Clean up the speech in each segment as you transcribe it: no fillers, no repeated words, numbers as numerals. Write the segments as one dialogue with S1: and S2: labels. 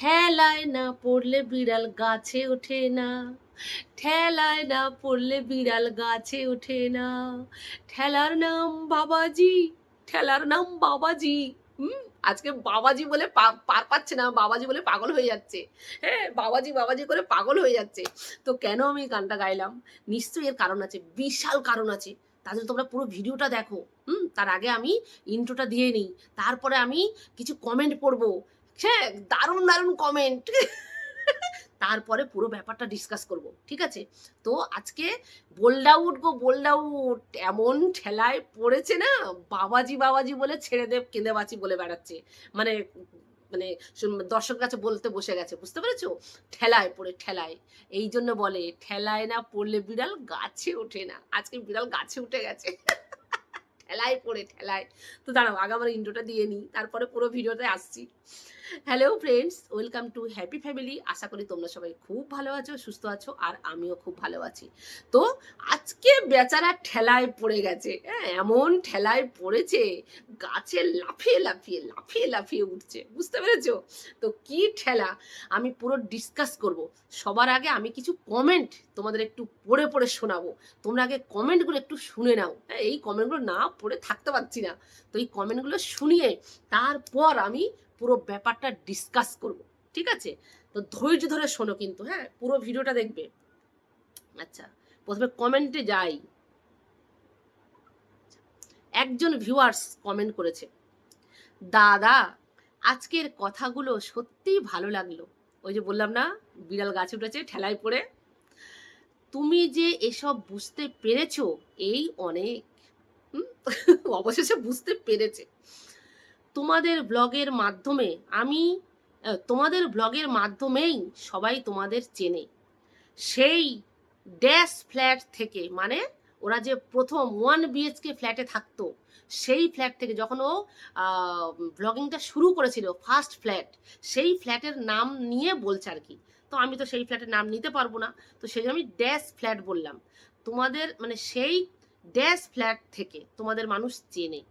S1: ঠেলায় না পড়লে বিড়াল গাছে ওঠে না, ঠেলায় না পড়লে বিড়াল গাছে ওঠে না, ঠেলার নাম বাবাজি, ঠেলার নাম বাবাজি। হুম, আজকে বাবাজি বলে পার পাচ্ছে না, বাবাজি বলে পাগল হয়ে যাচ্ছে। হ্যাঁ, বাবাজি বাবাজি করে পাগল হয়ে যাচ্ছে। তো কেন আমি গানটা গাইলাম? নিশ্চয়ই এর কারণ আছে, বিশাল কারণ আছে। তাহলে তোমরা পুরো ভিডিওটা দেখো। তার আগে আমি ইন্ট্রোটা দিয়ে নিই, তারপরে আমি কিছু কমেন্ট পড়বো। হ্যাঁ, দারুণ দারুণ কমেন্ট। তারপরে পুরো ব্যাপারটা ডিসকাস করব, ঠিক আছে? তো আজকে বোল্ড আউট গো বোল্ড আউট, এমন ঠেলায় পড়েছে না, বাবাজি বাবাজি বলে ছেড়ে দে কেঁদে বাঁচি বলে বেড়াচ্ছে। মানে মানে দর্শক কাছে বলতে বসে গেছে, বুঝতে পেরেছো? ঠেলায় পড়ে ঠেলায়, এই জন্য বলে ঠেলায় না পড়লে বিড়াল গাছে ওঠে না। আজকে বিড়াল গাছে উঠে গেছে। ঠেলায় পড়ে ঠেলায়। তো দাঁড়াও, আগে আমার ইন্ট্রোটা দিয়ে নিই, তারপরে পুরো ভিডিওতে আসছি। Hello friends, welcome to happy family. আশা করি তোমরা সবাই খুব ভালো আছো, সুস্থ আছো, আর আমিও খুব ভালো আছি। তো আজকে বেচারা ঠেলায় পড়ে গেছে। হ্যাঁ, এমন ঠেলায় পড়েছে, গাছে লাফিয়ে লাফিয়ে লাফিয়ে লাফিয়ে উঠছে, বুঝতে পেরেছো? তো কি ঠেলা, আমি পুরো ডিসকাস করব। সবার আগে আমি কিছু কমেন্ট তোমাদের একটু পড়ে পড়ে শোনাবো। তোমরা আগে কমেন্টগুলো একটু শুনে নাও। হ্যাঁ, এই কমেন্টগুলো না পড়ে থাকতে পারছি না। তো এই কমেন্টগুলো শুনিয়ে তারপর আমি পুরো ব্যাপারটা ডিসকাস করব, ঠিক আছে? তো ধৈর্য ধরে শোনো কিন্তু, হ্যাঁ, পুরো ভিডিওটা দেখবে। আচ্ছা, প্রথমে কমেন্টে যাই। একজন ভিউয়ার্স কমেন্ট করেছে, দাদা আজকের কথাগুলো সত্যিই ভালো লাগলো। ওই যে বললাম না, বিড়াল গাছে উঠেছে ঠেলায় পড়ে। তুমি যে এসব বুঝতে পেরেছো, এই অনেক। অবশেষে বুঝতে পেরেছে। তোমাদের ব্লগের মাধ্যমে আমি তোমাদের ব্লগের মাধ্যমেই সবাই তোমাদের চেনে। সেই ড্যাশ ফ্ল্যাট থেকে, মানে ওরা যে প্রথম 1 BHK ফ্ল্যাটে থাকতো, সেই ফ্ল্যাট থেকে যখন ও ব্লগিংটা শুরু করেছিল, ফার্স্ট ফ্ল্যাট, সেই ফ্ল্যাটের নাম নিয়ে বলছে আর কি। তো আমি তো সেই ফ্ল্যাটের নাম নিতে পারবো না, তো সেই জন্য আমি ড্যাশ ফ্ল্যাট বললাম। তোমাদের মানে সেই ড্যাশ ফ্ল্যাট থেকে তোমাদের মানুষ চেনে।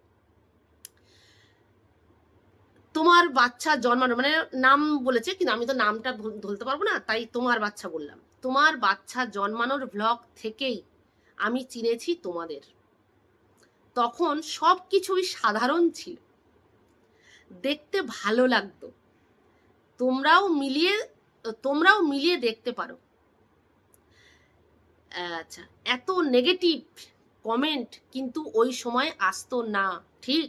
S1: তোমার বাচ্চা জন্মানো, মানে নাম বলেছে, কিন্তু আমি তো নামটা ধরতে পারবো না, তাই তোমার বাচ্চা বললাম। তোমার বাচ্চা জন্মানোর ব্লগ থেকেই আমি চিনেছি তোমাদের। তখন সব কিছুই সাধারণ ছিল, দেখতে ভালো লাগতো। তোমরাও মিলিয়ে তোমরাও মিলিয়ে দেখতে পারো। আচ্ছা, এত নেগেটিভ কমেন্ট কিন্তু ওই সময় আসতো না। ঠিক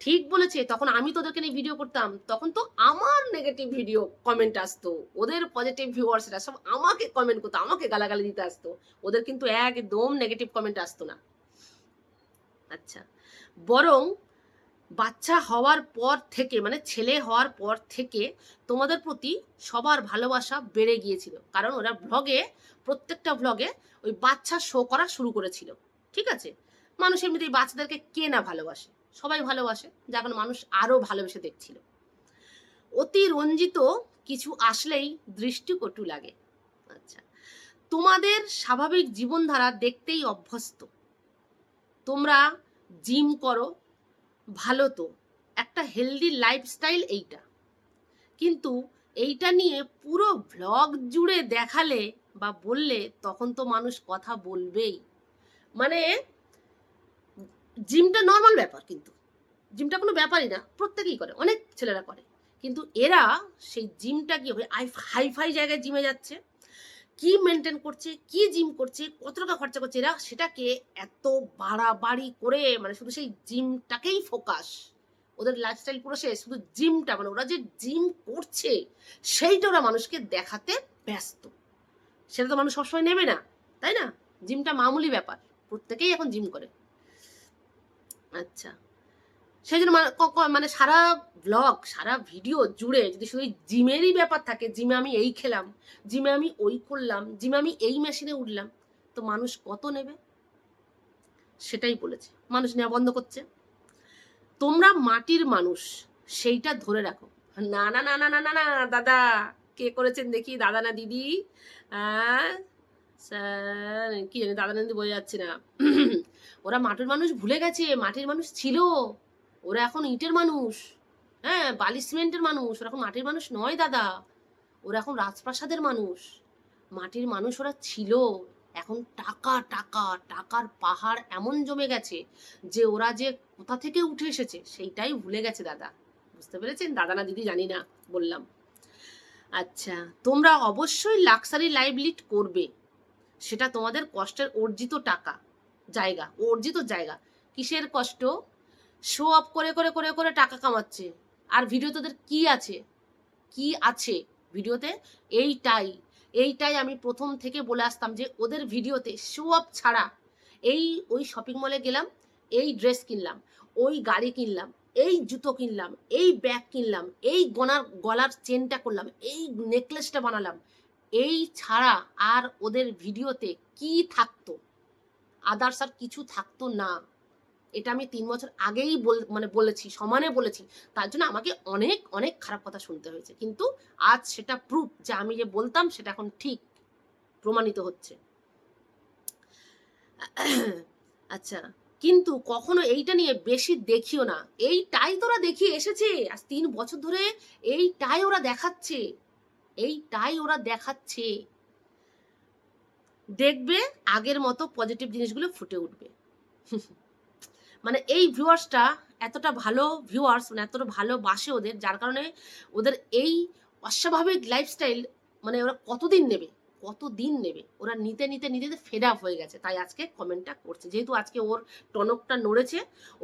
S1: ঠিক বলেছে। তখন আমি তোদেরকে নিয়ে ভিডিও করতাম, তখন তো আমার নেগেটিভ ভিডিও কমেন্ট আসতো। ওদের পজিটিভ ভিউয়ার্সরা সব আমাকে কমেন্ট করতো, আমাকে গালাগালি দিতে আসতো। ওদের কিন্তু একদম নেগেটিভ কমেন্ট আসতো না। আচ্ছা, বরং বাচ্চা হওয়ার পর থেকে, মানে ছেলে হওয়ার পর থেকে তোমাদের প্রতি সবার ভালোবাসা বেড়ে গিয়েছিল। কারণ ওরা ব্লগে, প্রত্যেকটা ব্লগে ওই বাচ্চা শো করা শুরু করেছিল, ঠিক আছে? মানুষ এমনিতেই বাচ্চাদেরকে কে না ভালোবাসে, সবাই ভালোবাসে, যার কারণে মানুষ আরো ভালোবেসে দেখছিল। অতি রঞ্জিত কিছু আসলেই দৃষ্টিকটু লাগে। আচ্ছা, তোমাদের স্বাভাবিক জীবনধারা দেখতেই অভ্যস্ত। তোমরা জিম করো, ভালো তো, একটা হেলদি লাইফস্টাইল এইটা। কিন্তু এইটা নিয়ে পুরো ভ্লগ জুড়ে দেখালে বা বললে তখন তো মানুষ কথা বলবেই। মানে জিমটা নর্মাল ব্যাপার, কিন্তু জিমটা কোনো ব্যাপারই না, প্রত্যেকেই করে, অনেক ছেলেরা করে। কিন্তু এরা সেই জিমটা কি হাইফাই জায়গায় জিমে যাচ্ছে, কি মেনটেন করছে, কি জিম করছে, কত টাকা খরচা করছে এরা, সেটাকে এত বাড়াবাড়ি করে, মানে শুধু সেই জিমটাকেই ফোকাস। ওদের লাইফস্টাইল পুরো শেষ, শুধু জিমটা, মানে ওরা যে জিম করছে সেইটা ওরা মানুষকে দেখাতে ব্যস্ত। সেটা তো মানুষ সবসময় নেবে না, তাই না? জিমটা মামুলি ব্যাপার, প্রত্যেকেই এখন জিম করে। আচ্ছা, সেই জন্য মানে সারা ব্লগ, সারা ভিডিও জুড়ে যদি শুধু জিমেরই ব্যাপার থাকে, জিমে আমি এই খেলাম, জিমে আমি ওই করলাম, জিমে আমি এই মেশিনে উঠলাম, তো মানুষ কত নেবে? সেটাই বলেছে, মানুষ নেওয়া বন্ধ করছে। তোমরা মাটির মানুষ, সেইটা ধরে রাখো। না না না না না না না দাদা, কে করেছেন দেখি, দাদা না দিদি? স্যার কি জানি, দাদা না দিদি বোঝা যাচ্ছে না। ওরা মাটির মানুষ ভুলে গেছে, মাটির মানুষ ছিল, ওরা এখন ইটের মানুষ। হ্যাঁ, বালি সিমেন্টের মানুষ, ওরা এখন মাটির মানুষ নয় দাদা, ওরা এখন রাজপ্রাসাদের মানুষ। মাটির মানুষ ওরা ছিল, এখন টাকা টাকা টাকার পাহাড় এমন জমে গেছে যে ওরা যে কোথা থেকে উঠে এসেছে সেইটাই ভুলে গেছে দাদা। বুঝতে পেরেছেন? দাদা না দিদি জানি না, বললাম। আচ্ছা, তোমরা অবশ্যই লাক্সারি লাইফ লিড করবে, সেটা তোমাদের কষ্টের অর্জিত টাকা, জায়গা, অর্জিত জায়গা। কিসের কষ্ট? শো অফ করে করে করে করে টাকা কামাচ্ছে। আর ভিডিও তোদের কি আছে? কি আছে ভিডিওতে? এইটাই এইটাই আমি প্রথম থেকে বলে আসতাম যে ওদের ভিডিওতে শো অফ ছাড়া, ওই শপিং মলে গেলাম, এই ড্রেস কিনলাম, ওই গাড়ি কিনলাম, এই জুতো কিনলাম, এই ব্যাগ কিনলাম, এই গলার চেনটা করলাম, এই নেকলেসটা বানালাম, এই ছাড়া আর ওদের ভিডিওতে কি থাকতো? আদার্স আর কিছু থাকতো না। এটা আমি 3 বছর আগেই বলেছি, সমানে বলেছি। তার জন্য আমাকে অনেক অনেক খারাপ কথা শুনতে হয়েছে, কিন্তু আজ সেটা প্রুফ যে আমি যে বলতাম সেটা এখন ঠিক প্রমাণিত হচ্ছে। আচ্ছা, কিন্তু কখনো এইটা নিয়ে বেশি দেখিও না। এইটাই তোরা দেখিয়ে এসেছে আজ 3 বছর ধরে, এইটাই ওরা দেখাচ্ছে, এইটাই ওরা দেখাচ্ছে। দেখবে আগের মতো পজিটিভ জিনিসগুলো ফুটে উঠবে। মানে এই ভিউয়ার্সটা এতটা ভালো ভিউয়ার্স, মানে এতটা ভালোবাসে ওদের, যার কারণে ওদের এই অস্বাভাবিক লাইফস্টাইল মানে ওরা কতদিন নেবে, কতদিন নেবে, ওরা নিতে নিতে নিতে ফেড আপ হয়ে গেছে। তাই আজকে কমেন্টটা করছে, যেহেতু আজকে ওর টনকটা নড়েছে,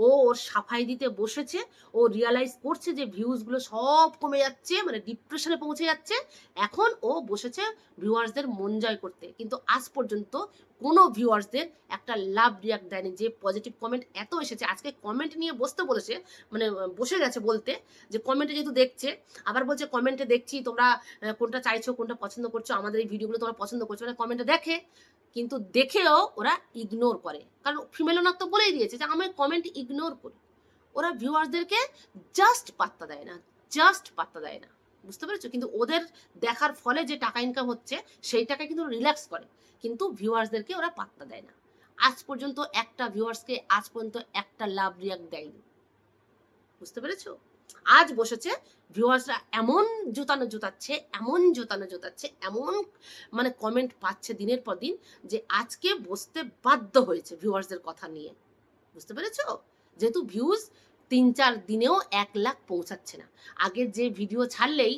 S1: ওর সাফাই দিতে বসেছে, ও রিয়ালাইজ করছে যে ভিউজগুলো সব কমে যাচ্ছে, মানে ডিপ্রেশনে পৌঁছে যাচ্ছে। এখন ও বসেছে ভিউয়ার্সদের মন জয় করতে, কিন্তু আজ পর্যন্ত কোনো ভিউয়ার্সদের একটা লাভ রিয়াক্ট দেয়নি। যে পজিটিভ কমেন্ট এত এসেছে, আজকে কমেন্ট নিয়ে বসতে বলেছে, মানে বসে গেছে বলতে, যে কমেন্টে যেহেতু দেখছে, আবার বলছে কমেন্টে দেখছি তোমরা কোনটা চাইছো, কোনটা পছন্দ করছো, আমাদের এই ভিডিওগুলো তোমরা পছন্দ করছো, মানে কমেন্টে দেখে, কিন্তু দেখেও ওরা ইগনোর করে। কারণ ফিমেল ওনার তো বলেই দিয়েছে যে আমি কমেন্ট ইগনোর করি। ওরা ভিউয়ার্সদেরকে জাস্ট পাত্তা দেয় না, জাস্ট পাত্তা দেয় না। বুঝতে পেরেছো? কিন্তু ওদের দেখার ফলে যে টাকা ইনকাম হচ্ছে সেই টাকা কিন্তু রিল্যাক্স করে, কিন্তু ভিউয়ার্সদেরকে ওরা পাত্তা দেয় না। আজ পর্যন্ত একটা ভিউয়ার্সকে আজ পর্যন্ত একটা লাভ রিয়াক্ট দেয়নি। বুঝতে পেরেছো? আজ বসেছে ভিউয়ার্সরা এমন জোতাচ্ছে, এমন জোতাচ্ছে, এমন মানে কমেন্ট পাচ্ছে দিনের পর দিন, যে আজকে বসতে বাধ্য হয়েছে ভিউয়ার্সদের কথা নিয়ে। বুঝতে পেরেছো? যেহেতু ভিউজ 3-4 দিনেও 1 লাখ পৌঁছাচ্ছে না। আগের যে ভিডিও ছাড়লেই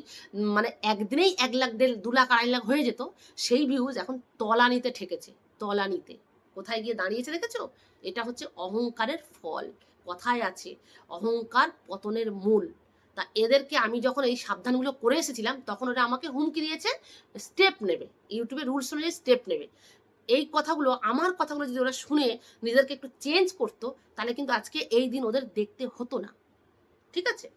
S1: মানে একদিনেই 1 লাখ, 2 লাখ, 2.5 লাখ হয়ে যেত, সেই ভিউজ এখন তলানিতে ঠেকেছে, তলানিতে। কোথায় গিয়ে দাঁড়িয়েছে দেখেছো? এটা হচ্ছে অহংকারের ফল। কথায় আছে অহংকার পতনের মূল। তা এদেরকে আমি যখন এই সাবধানগুলো করে এসেছিলাম, তখন ওরা আমাকে হুমকি দিয়েছে স্টেপ নেবে, ইউটিউবের রুলস অনুযায়ী স্টেপ নেবে। এই কথাগুলো, আমার কথাগুলো যদি ওরা শুনে নিজেদেরকে একটু চেঞ্জ করতো, তাহলে কিন্তু আজকে এই দিন ওদের দেখতে হতো না। ঠিক আছে?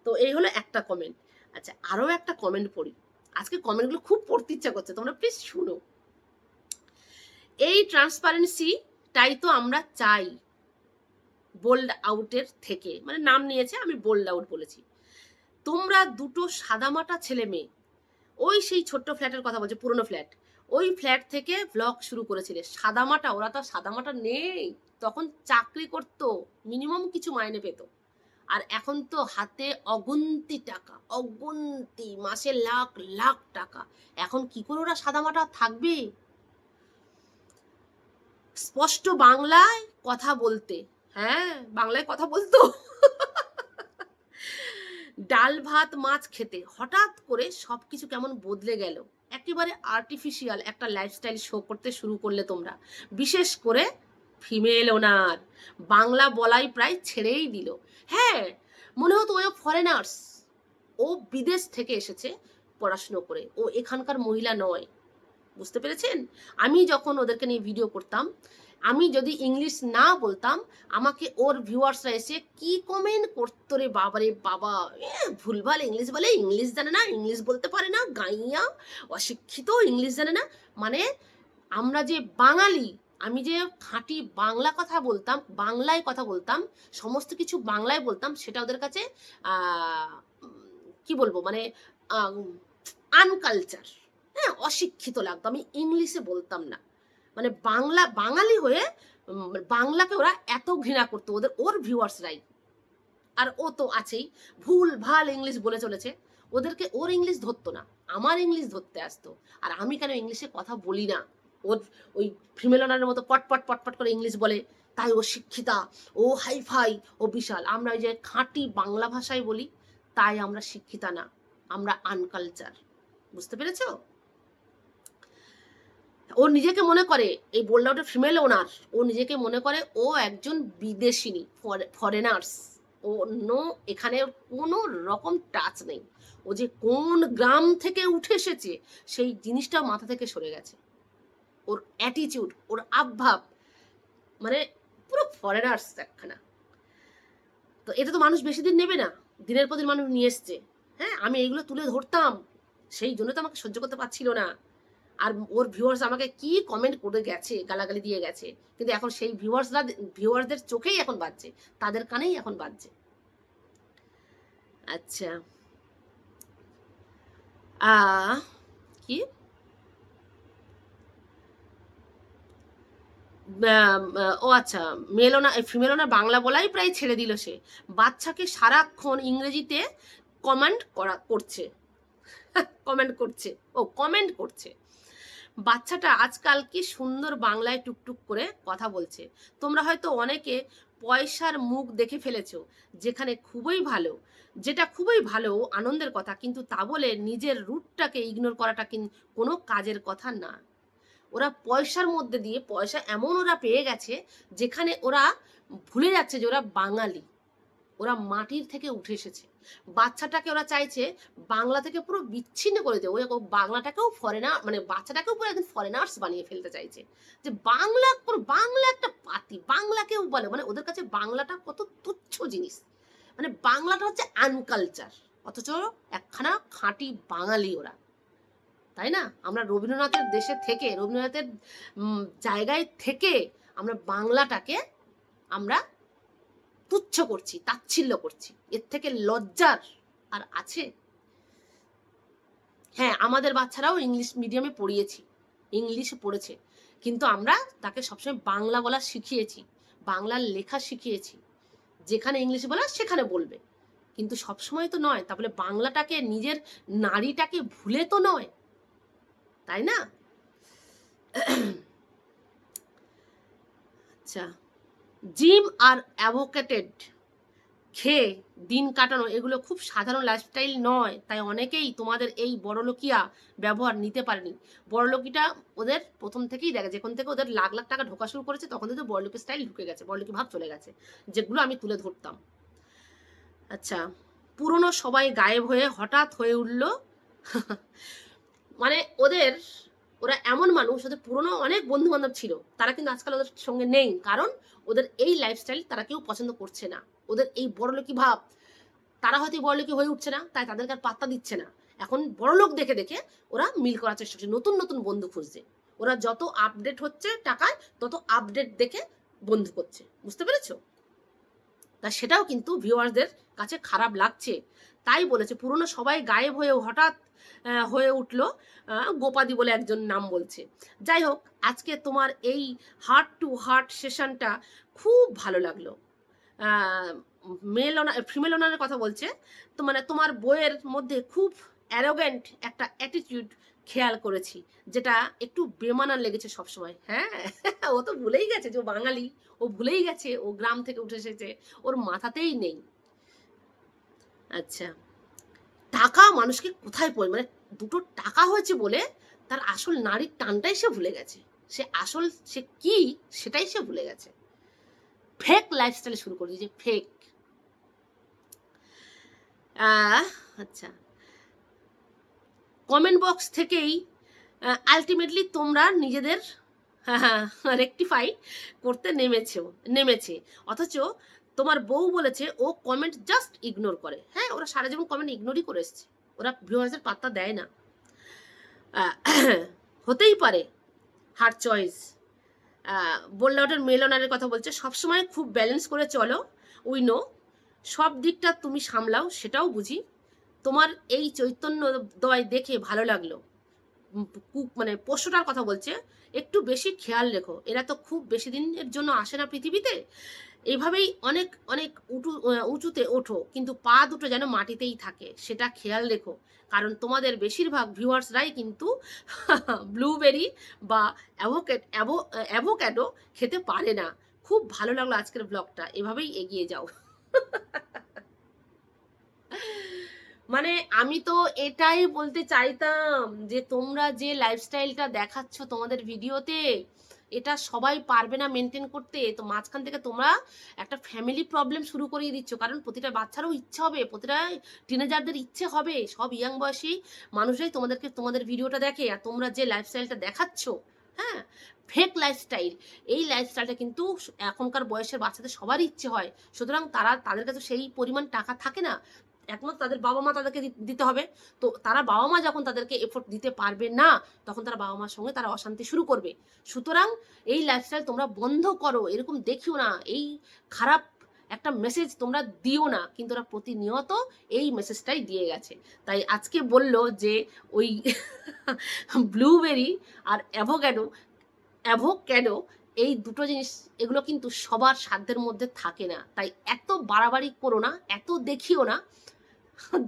S1: তো এই হলো একটা কমেন্ট। আচ্ছা, আরও একটা কমেন্ট পড়ি। আজকে কমেন্টগুলো খুব পড়তে ইচ্ছা করছে, তোমরা প্লিজ শুনো। এই ট্রান্সপারেন্সিটাই তো আমরা চাই বোল্ড আউটের থেকে, মানে নাম নিয়েছে, আমি বোল্ড আউট বলেছি। তোমরা দুটো সাদামাটা ছেলে মেয়ে, ওই সেই ছোট্ট ফ্ল্যাটের কথা বলছে, পুরনো ফ্ল্যাট, ওই ফ্ল্যাট থেকে ব্লগ শুরু করেছিলে। সাদামাটা, ওরা তো সাদামাটা নেই, তখন চাকরি করতো, মিনিমাম কিছু মাইনে পেত। আর এখন তো হাতে অগুন্তি টাকা, অগুন্তি, মাসে লাখ লাখ টাকা। এখন কি করে ওরা সাদামাটা থাকবে? স্পষ্ট বাংলায় কথা বলতে, হ্যাঁ বাংলায় কথা বলতো, ডাল ভাত মাছ খেতে, হঠাৎ করে সবকিছু কেমন বদলে গেল। একেবারে আর্টিফিশিয়াল একটা লাইফস্টাইল শো করতে শুরু করলে তোমরা, বিশেষ করে ফিমেল ওনার। বাংলা বলাই প্রায় ছেড়েই দিল। হ্যাঁ, মনে হতো ও ফরেনার্স, ও বিদেশ থেকে এসেছে পড়াশুনো করে, ও এখানকার মহিলা নয়। বুঝতে পেরেছেন? আমি যখন ওদেরকে নিয়ে ভিডিও করতাম, আমি যদি ইংলিশ না বলতাম, আমাকে ওর ভিউয়ার্সরা এসে কি কমেন্ট করতো রে বাবারে বাবা, ভুলভাল ইংলিশ বলে, ইংলিশ জানে না, ইংলিশ বলতে পারে না, গাইয়া, অশিক্ষিত, ইংলিশ জানে না। মানে আমরা যে বাঙালি, আমি যে খাঁটি বাংলা কথা বলতাম, বাংলায় কথা বলতাম, সমস্ত কিছু বাংলায় বলতাম, সেটা ওদের কাছে কি বলবো, মানে আনকালচার, হ্যাঁ, অশিক্ষিত লাগতো। আমি ইংলিশে বলতাম না, মানে বাঙালি হয়ে বাংলাকে ওরা এত ঘৃণা করতো, ওর ভিউয়ার্সরাই। আর ও তো আছেই, ভুল ভাল ইংলিশ বলে চলেছে। ওদেরকে ওর ইংলিশ ধরতো না, আমার ইংলিশ ধরতে আসতো। আর আমি কেন ইংলিশে কথা বলি না, ওর ওই ফিমেল অনারের মতো পটপট পটপট করে ইংলিশ বলে, তাই ও শিক্ষিতা, ও হাইফাই, ও বিশাল। আমরা ওই যে খাঁটি বাংলা ভাষায় বলি, তাই আমরা শিক্ষিতা না, আমরা আনকালচার। বুঝতে পেরেছো? ও নিজেকে মনে করে, এই বললে ওটা ফিমেল ওনার, ও নিজেকে মনে করে ও একজন বিদেশিনী, ফরেনার্স। ও নো, এখানে কোনো রকম টাচ নেই। ও যে কোন গ্রাম থেকে উঠে এসেছে সেই জিনিসটা মাথা থেকে সরে গেছে। ওর অ্যাটিটিউড, ওর আবভাব, মানে পুরো ফরেনার্স একখানা। তো এটা তো মানুষ বেশি দিন নেবে না, দিনের পর দিন মানুষ নিয়ে এসছে। হ্যাঁ, আমি এইগুলো তুলে ধরতাম, সেই জন্য তো আমাকে সহ্য করতে পারছিল না। আর ওর ভিউয়ার্স আমাকে কি কমেন্ট করে গেছে, গালাগালি দিয়ে গেছে, কিন্তু এখন সেই ভিউয়ার্সদের চোখেই এখন বাজছে, তাদের কানেই এখন বাজছে। আচ্ছা, কি ও আচ্ছা, ফিমেল ওনার বাংলা বলাই প্রায় ছেড়ে দিল সে, বাচ্চাকে সারাক্ষণ ইংরেজিতে করছে কমেন্ট করছে, কমেন্ট করছে। বাচ্চাটা আজকাল কি সুন্দর বাংলায় টুকটুক করে কথা বলছে। তোমরা হয়তো অনেকে পয়সার মুখ দেখে ফেলেছো, যেটা খুবই ভালো আনন্দের কথা, কিন্তু তা বলে নিজের রুটটাকে ইগনোর করাটা কোনো কাজের কথা না। ওরা পয়সার মধ্যে দিয়ে পয়সা এমন ওরা পেয়ে গেছে, যেখানে ওরা ভুলে যাচ্ছে যে ওরা বাঙালি, ওরা মাটির থেকে উঠে এসেছে। বাচ্চাটাকে ওরা চাইছে বাংলা থেকে পুরো বিচ্ছিন্ন করে দেয়, ওই বাংলাটাকেও ফরেনার, মানে বাচ্চাটাকেও পুরো একদম ফরেনার্স বানিয়ে ফেলতে চাইছে, যে বাংলা একটা পাতি, বাংলা কেউ বলে, মানে ওদের কাছে বাংলাটা কত তুচ্ছ জিনিস, মানে বাংলাটা হচ্ছে আনকালচার, অথচ একখানা খাঁটি বাঙালি ওরা, তাই না? আমরা রবীন্দ্রনাথের দেশে থেকে, রবীন্দ্রনাথের জায়গায় থেকে আমরা বাংলাটাকে আমরা তুচ্ছ করছি, তাচ্ছিল্য করছি, এর থেকে লজ্জার আর আছে? হ্যাঁ, আমাদের বাচ্চারাও ইংলিশ মিডিয়ামে ইংলিশে পড়েছে, কিন্তু আমরা তাকে সবসময় বাংলা বলা শিখিয়েছি, বাংলার লেখা শিখিয়েছি, যেখানে ইংলিশ বলা সেখানে বলবে, কিন্তু সবসময় তো নয়। তাহলে বাংলাটাকে, নিজের নারীটাকে ভুলে তো নয়, তাই না? আচ্ছা, জিম আর অ্যাভোকেটেড খেয়ে দিন কাটানো এগুলো খুব সাধারণ লাইফস্টাইল নয়, তাই অনেকেই তোমাদের এই বড়লোকিয়া ব্যবহার নিতে পারেনি। বড়লোকিটা ওদের প্রথম থেকেই দেখে, যখন থেকে ওদের লাখ লাখ টাকা ঢোকা শুরু করেছে তখন থেকে বড়লোকি স্টাইল ঢুকে গেছে, বড়লোকি ভাব চলে গেছে, যেগুলো আমি তুলে ধরতাম। আচ্ছা, পুরনো সবাই গায়েব হয়ে হঠাৎ হয়ে উঠল। মানে ওরা এমন মানুষ, ওদের পুরনো অনেক বন্ধু বান্ধব ছিল, তারা কিন্তু আজকাল ওদের সঙ্গে নেই, কারণ ওদের এই লাইফস্টাইল তারা কেউ পছন্দ করছে না, ওদের এই বড়লোকি ভাব, তারা হয়তো বড়লোকি হয়ে উঠছে না, তাই তাদেরকে আর পাত্তা দিচ্ছে না। এখন বড়লোক দেখে দেখে ওরা মিল করার চেষ্টা করছে, নতুন নতুন বন্ধু খুঁজছে, ওরা যত আপডেট হচ্ছে টাকায়, তত আপডেট দেখে বন্ধু করছে। বুঝতে পেরেছো? তা সেটাও কিন্তু ভিউয়ার্সদের কাছে খারাপ লাগছে, তাই বলেছে পুরনো সবাই গায়েব হয়ে হঠাৎ হয়ে উঠলো, গোপাদি বলে একজন নাম বলছে। যাই হোক, আজকে তোমার এই হার্ট টু হার্ট সেশনটা খুব ভালো লাগলো। ফিমেল ওনারের কথা বলছে, তো মানে তোমার বইয়ের মধ্যে খুব অ্যারোগেন্ট একটা অ্যাটিটিউড খেয়াল করেছি, যেটা একটু বেমানান লেগেছে সবসময়। হ্যাঁ, ও তো ভুলেই গেছে যে ও বাঙালি, ও ভুলেই গেছে ও গ্রাম থেকে উঠে এসেছে, ওর মাথাতেই নেই। আচ্ছা, টাকা মানুষকে কোথায় পড়ে, মানে দুটো টাকা হয়েছে বলে তার আসল নারীর টানটাই সে ভুলে গেছে, সে কি সেটাই সে ভুলে গেছে, ফেক লাইফস্টাইল শুরু করে দিয়েছে, ফেক। আচ্ছা, কমেন্ট বক্স থেকেই আলটিমেটলি তোমরা নিজেদের রেকটিফাই করতে নেমেছে, অথচ তোমার বউ বলেছে ও কমেন্ট জাস্ট ইগনোর করে। হ্যাঁ, ওরা সারা জীবন কমেন্ট ইগনোরই করে এসছে, ওরা ভিউয়ার্সের পাত্তা দেয় না। হতেই পারে, হার চয়েস। বললে ওটার মেলনারের কথা বলছে, সবসময় খুব ব্যালেন্স করে চলো, উই নো, সব দিকটা তুমি সামলাও, সেটাও বুঝি। তোমার এই চৈতন্যদয় দেখে ভালো লাগলো। মানে পোষ্যটার কথা বলছে, একটু বেশি খেয়াল রেখো, এরা তো খুব বেশি দিনের জন্য আসে না পৃথিবীতে, এইভাবেই অনেক অনেক উঁচুতে ওঠো, কিন্তু পা দুটো যেন মাটিতেই থাকে, সেটা খেয়াল রেখো। কারণ তোমাদের বেশিরভাগ ভিউয়ার্সরাই কিন্তু ব্লুবেরি বা অ্যাভোক্যাডো খেতে পারে না। খুব ভালো লাগলো আজকের ব্লগটা, এভাবেই এগিয়ে যাও। মানে আমি তো এটাই বলতে চাইতাম যে তোমরা যে লাইফস্টাইলটা দেখাচ্ছ তোমাদের ভিডিওতে, এটা সবাই পারবে না মেনটেন করতে। তো মাঝখান থেকে তোমরা একটা ফ্যামিলি প্রবলেম শুরু করিয়ে দিচ্ছ। কারণ প্রতিটা বাচ্চারও ইচ্ছে হবে, প্রতিটা টিনেজারদের ইচ্ছে হবে, সব ইয়াং বয়সী মানুষরাই তোমাদের ভিডিওটা দেখে। আর তোমরা যে লাইফস্টাইলটা দেখাচ্ছ, হ্যাঁ, ফেক লাইফস্টাইল, এই লাইফস্টাইলটা কিন্তু এখনকার বয়সের বাচ্চাদের সবারই ইচ্ছে হয়। সুতরাং তাদের কাছে সেই পরিমাণ টাকা থাকে না, একমাত্র তাদের বাবা মা তাদেরকে দিতে হবে। তো তারা বাবা মা যখন তাদেরকে এফোর্ট দিতে পারবে না, তখন তারা বাবা মার সঙ্গে তারা অশান্তি শুরু করবে। সুতরাং এই লাইফস্টাইল তোমরা বন্ধ করো, এরকম দেখিও না, এই খারাপ একটা মেসেজ তোমরা দিও না। কিন্তু ওরা প্রতিনিয়ত এই মেসেজটাই দিয়ে গেছে। তাই আজকে বললো যে ওই ব্লুবেরি আর অ্যাভোক্যাডো এই দুটো জিনিস, এগুলো কিন্তু সবার সাধ্যের মধ্যে থাকে না। তাই এত বাড়াবাড়ি করো না, এত দেখিও না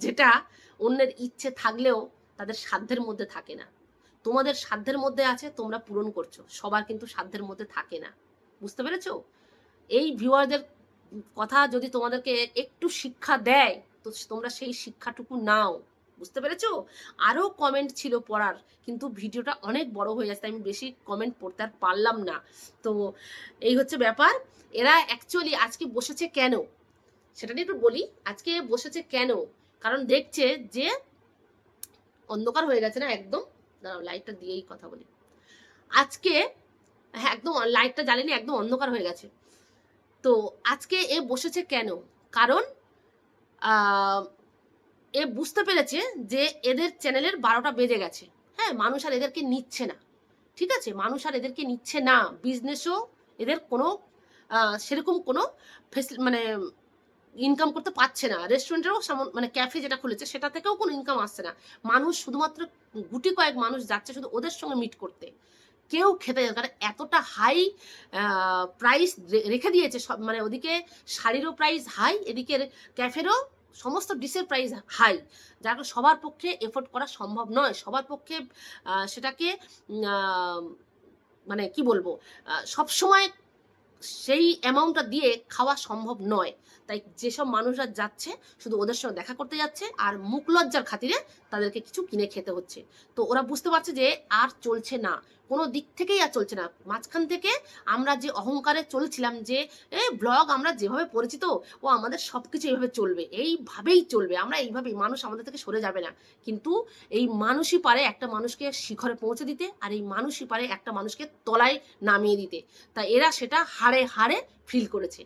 S1: যেটা অন্যের ইচ্ছে থাকলেও তাদের সাধ্যের মধ্যে থাকে না। তোমাদের সাধ্যের মধ্যে আছে, তোমরা পূরণ করছো, সবার কিন্তু সাধ্যের মধ্যে থাকে না। বুঝতে পেরেছো? এই ভিউয়ারদের কথা যদি তোমাদেরকে একটু শিক্ষা দেয়, তো তোমরা সেই শিক্ষাটুকু নাও। বুঝতে পেরেছো? আরও কমেন্ট ছিল পড়ার, কিন্তু ভিডিওটা অনেক বড় হয়ে যাচ্ছে, আমি বেশি কমেন্ট পড়তে আর পারলাম না। তো এই হচ্ছে ব্যাপার। এরা অ্যাকচুয়ালি আজকে বসেছে কেন সেটা নিয়ে একটু বলি। আজকে বসেছে কেন, কারণ দেখছে যে অন্ধকার হয়ে গেছে না একদম, দাঁড়াও লাইটটা দিয়েই কথা বলি। আজকে হ্যাঁ, একদম লাইটটা জ্বালিনি, একদম অন্ধকার হয়ে গেছে। তো আজকে এ বসেছে কেন, কারণ এ বুঝতে পেরেছে যে এদের চ্যানেলের 12টা বেজে গেছে। হ্যাঁ, মানুষ আর এদেরকে নিচ্ছে না, ঠিক আছে, মানুষ আর এদেরকে নিচ্ছে না। বিজনেসও এদের কোনো সেরকম কোনো মানে ইনকাম করতে পারছে না। রেস্টুরেন্টেরও মানে ক্যাফে যেটা খুলেছে সেটা থেকেও কোনো ইনকাম আসছে না। মানুষ শুধুমাত্র গুটি কয়েক মানুষ যাচ্ছে শুধু ওদের সঙ্গে মিট করতে, কেউ খেতে যাবে। কারণ এতটা হাই প্রাইস রেখে দিয়েছে সব, মানে ওদিকে শাড়িরও প্রাইস হাই, এদিকে ক্যাফেরও সমস্ত ডিশের প্রাইস হাই, যার সবার পক্ষে এফোর্ড করা সম্ভব নয়। সবার পক্ষে সেটাকে মানে কি বলবো, সবসময় সেই অ্যামাউন্টটা দিয়ে খাওয়া সম্ভব নয়। তাই যেসব মানুষরা যাচ্ছে শুধু ওদের সঙ্গে দেখা করতে যাচ্ছে, আর মুখ লজ্জার খাতিরে তাদেরকে কিছু কিনে খেতে হচ্ছে। তো ওরা বুঝতে পারছে যে আর চলছে না, কোনো দিক থেকেই আর চলছে না। মাঝখান থেকে আমরা যে অহংকারে চলছিলাম যে ব্লগ আমরা যেভাবে পরিচিত, ও আমাদের সব কিছু এইভাবে চলবে, এইভাবেই চলবে, আমরা এইভাবেই, মানুষ আমাদের থেকে সরে যাবে না। কিন্তু এই মানুষই পারে একটা মানুষকে শিখরে পৌঁছে দিতে, আর এই মানুষই পারে একটা মানুষকে তলায় নামিয়ে দিতে। তাই এরা সেটা হাড়ে হাড়ে ফিল করেছে।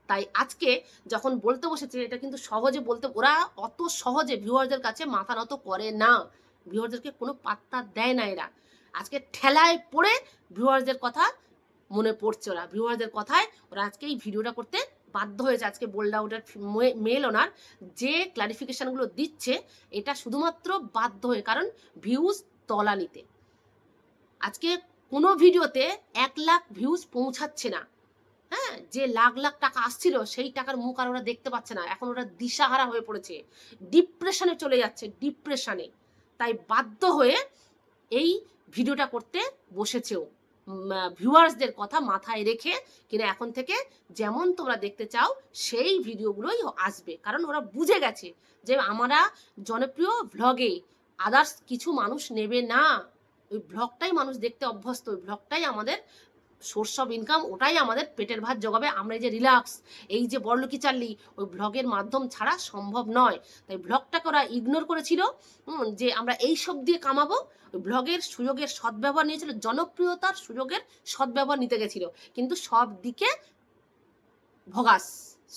S1: তাই আজকে যখন বলতে বসেছে, এটা কিন্তু সহজে বলতে, ওরা অত সহজে ভিউয়ারদের কাছে মাথা নত করে না, ভিউয়ারদেরকে কোনো পাত্তা দেয় না এরা। আজকে ঠেলায় পড়ে ভিউয়ারদের কথা মনে পড়ছে, ওরা ভিউয়ারদের কথায় ওরা আজকে এই ভিডিওটা করতে বাধ্য হয়েছে। আজকে বোল্ড আউটের মেল ওনার যে ক্লারিফিকেশনগুলো দিচ্ছে, এটা শুধুমাত্র বাধ্য হয়ে, কারণ ভিউজ তলানিতে। আজকে কোনো ভিডিওতে 1 লাখ ভিউজ পৌঁছাচ্ছে না। হ্যাঁ, যে লাখ লাখ টাকা আসছিল সেই টাকার মুখ আর ওরা দেখতে পাচ্ছে না। এখন ওরা দিশাহারা হয়ে পড়েছে, ডিপ্রেশনে চলে যাচ্ছে, ডিপ্রেশনে। তাই বাধ্য হয়ে এই ভিডিওটা করতে বসেছেও, ভিউয়ার্সদের কথা মাথায় রেখে কিনা এখন থেকে যেমন তোমরা দেখতে চাও সেই ভিডিওগুলোই আসবে। কারণ ওরা বুঝে গেছে যে আমরা জনপ্রিয় ভ্লগে আদার্স কিছু মানুষ নেবে না, ওই ভ্লগটাই মানুষ দেখতে অভ্যস্ত, ওই ভ্লগটাই আমাদের সোর্স অফ ইনকাম, ওটাই আমাদের পেটের ভাত জোগাবে। আমরা এই যে রিল্যাক্স, এই যে বড়লোকি চাললি, ওই ভ্লগের মাধ্যম ছাড়া সম্ভব নয়। তাই ভ্লগটাকে ওরা ইগনোর করেছিল, যে আমরা এই সব দিয়ে কামাবো। ওই ভ্লগের সুযোগের সদ্ব্যবহার নিয়েছিল, জনপ্রিয়তার সুযোগের সদ্ব্যবহার নিতে গেছিল, কিন্তু সব দিকে ভগাস,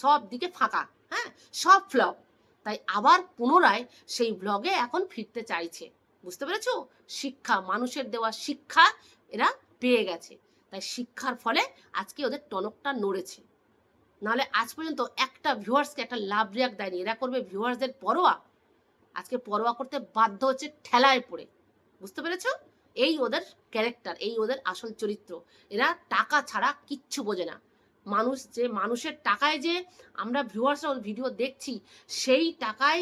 S1: সব দিকে ফাঁকা, হ্যাঁ, সব ফ্লপ। তাই আবার পুনরায় সেই ব্লগে এখন ফিরতে চাইছে। বুঝতে পেরেছো? শিক্ষা, মানুষের দেওয়া শিক্ষা এরা পেয়ে গেছে। তাই শিক্ষার ফলে আজকে ওদের টনকটা নড়েছে। নাহলে আজ পর্যন্ত একটা ভিউয়ার্সকে একটা লাভ রিয়াক্ট দেয়নি। এরা করবে ভিউয়ার্সদের পরোয়া, আজকে পরোয়া করতে বাধ্য হচ্ছে ঠেলায় পড়ে। বুঝতে পেরেছো? এই ওদের ক্যারেক্টার, এই ওদের আসল চরিত্র। এরা টাকা ছাড়া কিচ্ছু বোঝে না। মানুষের টাকায় যে আমরা ভিউয়ার্সরা ভিডিও দেখছি, সেই টাকায়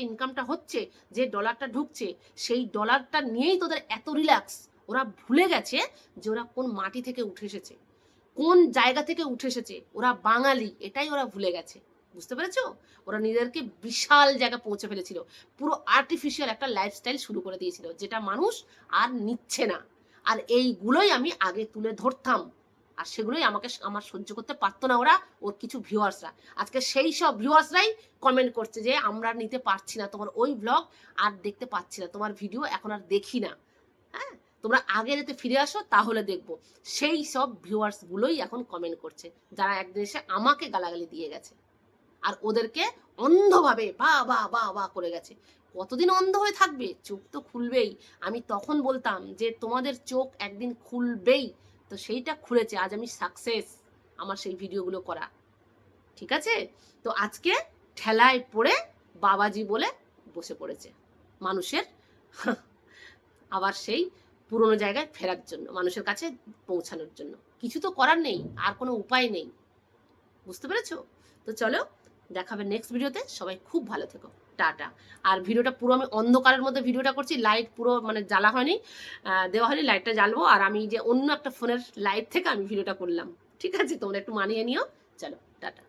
S1: ইনকামটা হচ্ছে, যে ডলারটা ঢুকছে, সেই ডলারটা নিয়েই তোদের এত রিল্যাক্স। ওরা ভুলে গেছে যে ওরা কোন মাটি থেকে উঠে এসেছে, কোন জায়গা থেকে উঠে এসেছে। ওরা বাঙালি, এটাই ওরা ভুলে গেছে। বুঝতে পেরেছো? ওরা নিজেদেরকে বিশাল জায়গায় পৌঁছে ফেলেছিল, পুরো আর্টিফিশিয়াল একটা লাইফস্টাইল শুরু করে দিয়েছিল, যেটা মানুষ আর নিচ্ছে না। আর এইগুলোই আমি আগে তুলে ধরতাম, আর সেগুলোই আমার সহ্য করতে পারতো না ওর কিছু ভিউয়ার্সরা। আজকে সেই সব ভিউয়ার্সরাই কমেন্ট করছে যে আমরা নিতে পারছি না, তোমার ওই ব্লগ আর দেখতে পাচ্ছি না, তোমার ভিডিও এখন আর দেখি না। হ্যাঁ, তোমরা আগে যাতে ফিরে আসো তাহলে দেখবো। সেই সব ভিউয়ার্সগুলোই এখন কমেন্ট করছে, যারা একদিন এসে আমাকে গালাগালি দিয়ে গেছে আর ওদেরকে অন্ধভাবে বা বা বা বা করে গেছে। কতদিন অন্ধ হয়ে থাকবে? চোখ তো খুলবেই। আমি তখন বলতাম যে তোমাদের চোখ একদিন খুলবেই, তো সেইটা খুলেছে। আজ আমি সাকসেস আমার সেই ভিডিওগুলো করা। ঠিক আছে? তো আজকে ঠেলায় পড়ে বাবাজি বলে বসে পড়েছে মানুষের আবার সেই পুরোনো জায়গায় ফেরার জন্য, মানুষের কাছে পৌঁছানোর জন্য। কিছু তো করার নেই, আর কোনো উপায় নেই। বুঝতে পেরেছো? তো চলো, দেখাবে নেক্সট ভিডিওতে। সবাই খুব ভালো থেকো, টাটা। আর ভিডিওটা পুরো আমি অন্ধকারের মধ্যে ভিডিওটা করছি, লাইট পুরো মানে জ্বালা হয়নি, দেওয়া হয়নি। লাইটটা জ্বালবো, আর আমি যে অন্য একটা ফোনের লাইট থেকে আমি ভিডিওটা করলাম। ঠিক আছে? তোমরা একটু মানিয়ে নিও। চলো, টাটা।